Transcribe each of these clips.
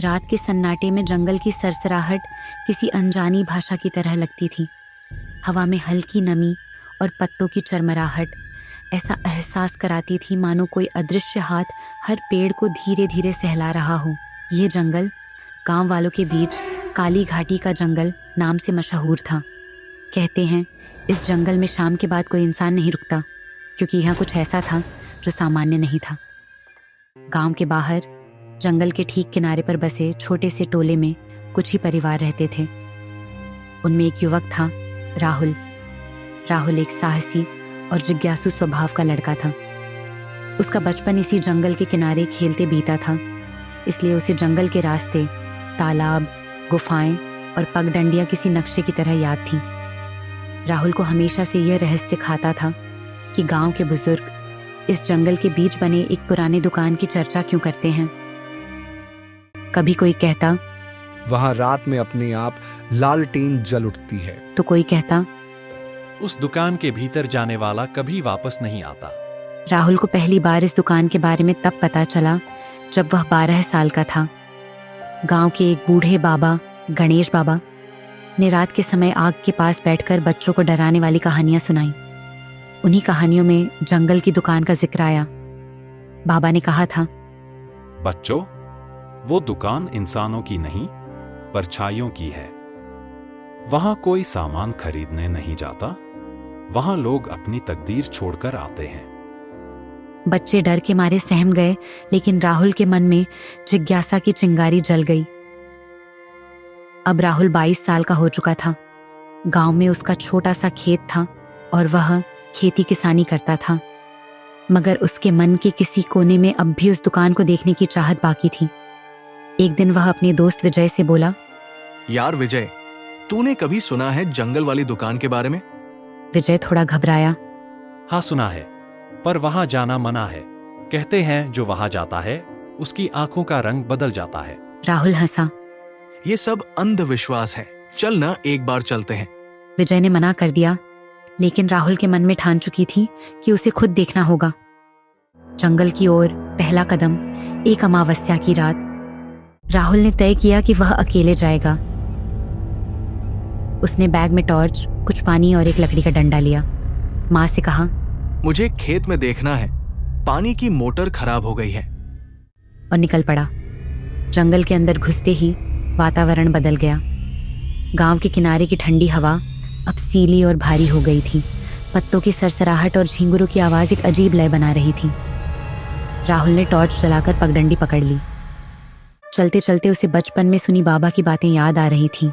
रात के सन्नाटे में जंगल की सरसराहट किसी अनजानी भाषा की तरह लगती थी। हवा में हल्की नमी और पत्तों की चरमराहट ऐसा एहसास कराती थी मानो कोई अदृश्य हाथ हर पेड़ को धीरे धीरे सहला रहा हो। ये जंगल गांव वालों के बीच काली घाटी का जंगल नाम से मशहूर था। कहते हैं इस जंगल में शाम के बाद कोई इंसान नहीं रुकता, क्योंकि यहाँ कुछ ऐसा था जो सामान्य नहीं था। गांव के बाहर जंगल के ठीक किनारे पर बसे छोटे से टोले में कुछ ही परिवार रहते थे। उनमें एक युवक था, राहुल। राहुल एक साहसी और जिज्ञासु स्वभाव का लड़का था। उसका बचपन इसी जंगल के किनारे खेलते बीता था, इसलिए उसे जंगल के रास्ते, तालाब, गुफाएं और पगडंडियां किसी नक्शे की तरह याद थीं। राहुल को हमेशा से यह रहस्य खाता था कि गांव के बुजुर्ग इस जंगल के बीच बने एक पुराने दुकान की चर्चा क्यों करते हैं। कभी कोई कहता, वहां रात में अपने आप लालटेन जल उठती है, तो कोई कहता, उस दुकान के भीतर जाने वाला कभी वापस नहीं आता। राहुल को पहली बार इस दुकान के बारे में तब पता चला जब वह 12 साल का था। गांव के एक बूढ़े बाबा, गणेश बाबा, ने रात के समय आग के पास बैठकर बच्चों को डराने वाली कहानियां सुनाई। उन्हीं कहानियों में जंगल की दुकान का जिक्र आया। बाबा ने कहा था, बच्चों, वो दुकान इंसानों की नहीं, परछाइयों की है। वहां कोई सामान खरीदने नहीं जाता, वहां लोग अपनी तकदीर छोड़कर आते हैं। बच्चे डर के मारे सहम गए, लेकिन राहुल के मन में जिज्ञासा की चिंगारी जल गई। अब राहुल 22 साल का हो चुका था। गांव में उसका छोटा सा खेत था और वह खेती किसानी करता था, मगर उसके मन के किसी कोने में अब भी उस दुकान को देखने की चाहत बाकी थी। एक दिन वह अपने दोस्त विजय से बोला, यार विजय, तूने कभी सुना है जंगल वाली दुकान के बारे में? विजय थोड़ा घबराया। हाँ सुना है, पर वहां जाना मना है। कहते हैं जो वहां जाता है उसकी आंखों का रंग बदल जाता है। राहुल हंसा। ये सब अंधविश्वास है, चल ना एक बार चलते हैं। विजय ने मना कर दिया, लेकिन राहुल के मन में ठान चुकी थी कि उसे खुद देखना होगा। जंगल की ओर पहला कदम, एक अमावस्या की रात। राहुल ने तय किया कि वह अकेले जाएगा। उसने बैग में टॉर्च, कुछ पानी और एक लकड़ी का डंडा लिया। माँ से कहा, मुझे खेत में देखना है, पानी की मोटर खराब हो गई है। और निकल पड़ा। जंगल के अंदर घुसते ही वातावरण बदल गया। गांव के किनारे की ठंडी हवा अब सीली और भारी हो गई थी। पत्तों की सरसराहट और झींगुरों की आवाज़ एक अजीब लय बना रही थी। राहुल ने टॉर्च जलाकर पगडंडी पकड़ ली। चलते चलते उसे बचपन में सुनी बाबा की बातें याद आ रही थीं।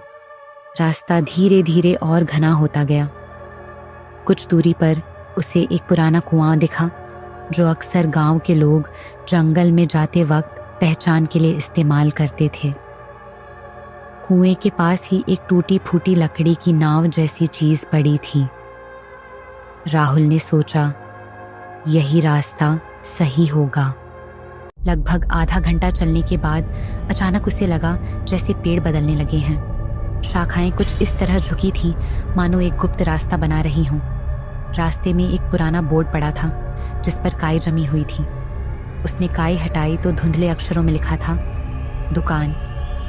रास्ता धीरे धीरे और घना होता गया। कुछ दूरी पर उसे एक पुराना कुआं दिखा, जो अक्सर गांव के लोग जंगल में जाते वक्त पहचान के लिए इस्तेमाल करते थे। कुएं के पास ही एक टूटी फूटी लकड़ी की नाव जैसी चीज पड़ी थी। राहुल ने सोचा, यही रास्ता सही होगा। लगभग आधा घंटा चलने के बाद अचानक उसे लगा जैसे पेड़ बदलने लगे हैं। शाखाएं कुछ इस तरह झुकी थीं मानो एक गुप्त रास्ता बना रही हों। रास्ते में एक पुराना बोर्ड पड़ा था जिस पर काई जमी हुई थी। उसने काई हटाई तो धुंधले अक्षरों में लिखा था, दुकान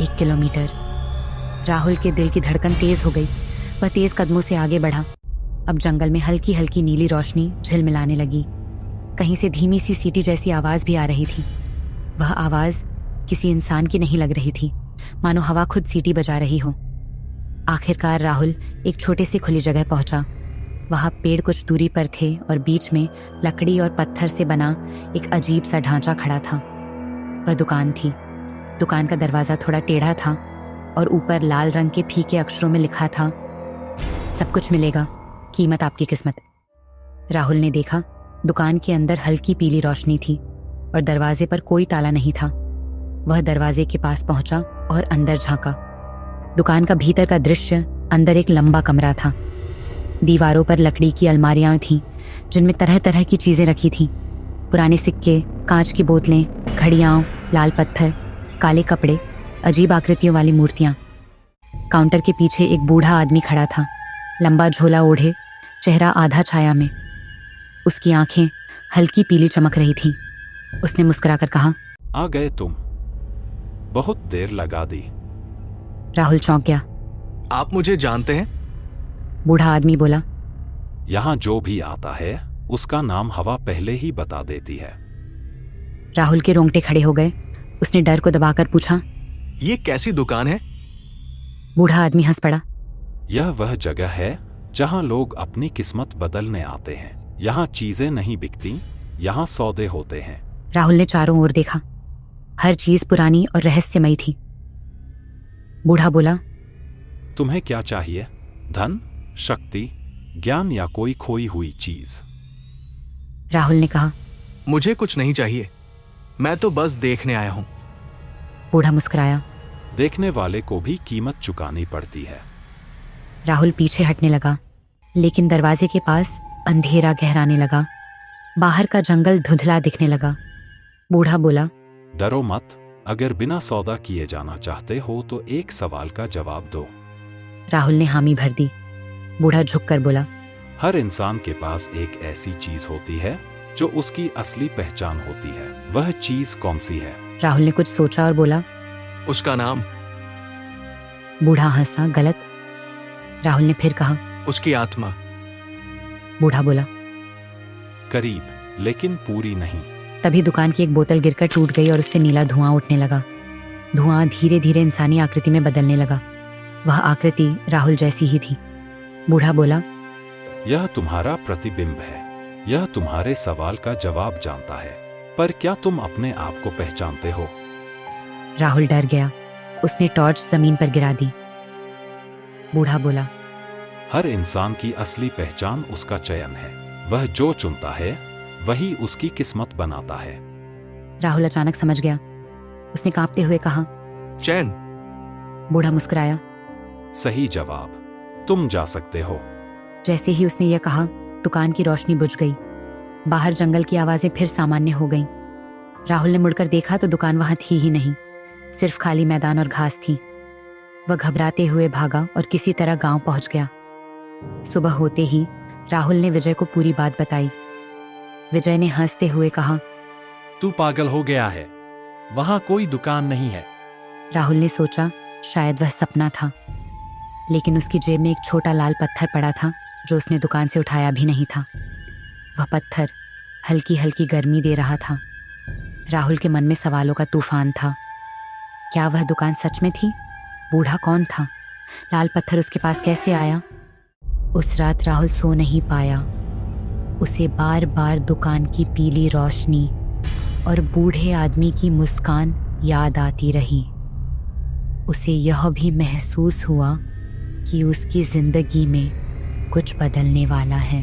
1 किलोमीटर। राहुल के दिल की धड़कन तेज हो गई। वह तेज कदमों से आगे बढ़ा। अब जंगल में हल्की हल्की नीली रोशनी झिलमिलाने लगी। कहीं से धीमी सी सीटी जैसी आवाज़ भी आ रही थी। वह आवाज़ किसी इंसान की नहीं लग रही थी, मानो हवा खुद सीटी बजा रही हो। आखिरकार राहुल एक छोटे से खुली जगह पहुंचा। वहाँ पेड़ कुछ दूरी पर थे और बीच में लकड़ी और पत्थर से बना एक अजीब सा ढांचा खड़ा था। वह दुकान थी। दुकान का दरवाज़ा थोड़ा टेढ़ा था और ऊपर लाल रंग के फीके अक्षरों में लिखा था, सब कुछ मिलेगा, कीमत आपकी किस्मत। राहुल ने देखा, दुकान के अंदर हल्की पीली रोशनी थी और दरवाजे पर कोई ताला नहीं था। वह दरवाजे के पास पहुंचा और अंदर झांका। दुकान का भीतर का दृश्य, अंदर एक लंबा कमरा था। दीवारों पर लकड़ी की अलमारियां थीं जिनमें तरह तरह की चीजें रखी थीं। पुराने सिक्के, कांच की बोतलें, घड़ियां, लाल पत्थर, काले कपड़े, अजीब आकृतियों वाली मूर्तियां। काउंटर के पीछे एक बूढ़ा आदमी खड़ा था, लंबा झोला ओढ़े, चेहरा आधा छाया में। उसकी आंखें हल्की पीली चमक रही थीं। उसने मुस्कुराकर कहा, आ गए तुम। बहुत देर लगा दी। राहुल चौंक गया। आप मुझे जानते हैं? बूढ़ा आदमी बोला। यहाँ जो भी आता है उसका नाम हवा पहले ही बता देती है। राहुल के रोंगटे खड़े हो गए। उसने डर को दबाकर पूछा, ये कैसी दुकान है? बूढ़ा आदमी हंस पड़ा। यह वह जगह है जहाँ लोग अपनी किस्मत बदलने आते हैं। यहाँ चीजें नहीं बिकती, यहाँ सौदे होते हैं। राहुल ने चारों ओर देखा। हर चीज पुरानी और रहस्यमयी थी। बूढ़ा बोला, तुम्हें क्या चाहिए? धन, शक्ति, ज्ञान या कोई खोई हुई चीज? राहुल ने कहा। मुझे कुछ नहीं चाहिए, मैं तो बस देखने आया हूं। बूढ़ा मुस्कुराया। देखने वाले को भी कीमत चुकानी पड़ती है। राहुल पीछे हटने लगा, लेकिन दरवाजे के पास अंधेरा गहराने लगा। बाहर का जंगल धुंधला दिखने लगा। बूढ़ा बोला, डरो मत, अगर बिना सौदा किए जाना चाहते हो तो एक सवाल का जवाब दो। राहुल ने हामी भर दी। बूढ़ा झुककर बोला, हर इंसान के पास एक ऐसी चीज होती है जो उसकी असली पहचान होती है। वह चीज कौन सी है? राहुल ने कुछ सोचा और बोला, उसका नाम। बूढ़ा हंसा। गलत। राहुल ने फिर कहा, उसकी आत्मा। बूढ़ा बोला। करीब, लेकिन पूरी नहीं। तभी दुकान की एक बोतल गिरकर टूट गई और उससे नीला धुआं उठने लगा। धुआं धीरे धीरे इंसानी आकृति में बदलने लगा। वह आकृति राहुल जैसी ही थी। बूढ़ा बोला, यह तुम्हारा प्रतिबिंब है। यह तुम्हारे सवाल का जवाब जानता है, पर क्या तुम अपने आप को पहचानते हो? राहुल डर गया। उसने टॉर्च जमीन पर गिरा दी। बूढ़ा बोला, हर इंसान की असली पहचान उसका चयन है। वह जो चुनता है वही उसकी किस्मत बनाता है। राहुल अचानक समझ गया। उसने कांपते हुए कहा, चैन। बूढ़ा मुस्कुराया। सही जवाब, तुम जा सकते हो। जैसे ही उसने यह कहा, दुकान की रोशनी बुझ गई। बाहर जंगल की आवाजें फिर सामान्य हो गईं। राहुल ने मुड़कर देखा तो दुकान वहां थी ही नहीं, सिर्फ खाली मैदान और घास थी। वह घबराते हुए भागा और किसी तरह गांव पहुंच गया। सुबह होते ही राहुल ने विजय को पूरी बात बताई। विजय ने हंसते हुए कहा, तू पागल हो गया है, वहां कोई दुकान नहीं है। राहुल ने सोचा शायद वह सपना था, लेकिन उसकी जेब में एक छोटा लाल पत्थर पड़ा था जो उसने दुकान से उठाया भी नहीं था। वह पत्थर हल्की हल्की गर्मी दे रहा था। राहुल के मन में सवालों का तूफान था। क्या वह दुकान सच में थी? बूढ़ा कौन था? लाल पत्थर उसके पास कैसे आया? उस रात राहुल सो नहीं पाया। उसे बार बार दुकान की पीली रोशनी और बूढ़े आदमी की मुस्कान याद आती रही। उसे यह भी महसूस हुआ कि उसकी जिंदगी में कुछ बदलने वाला है।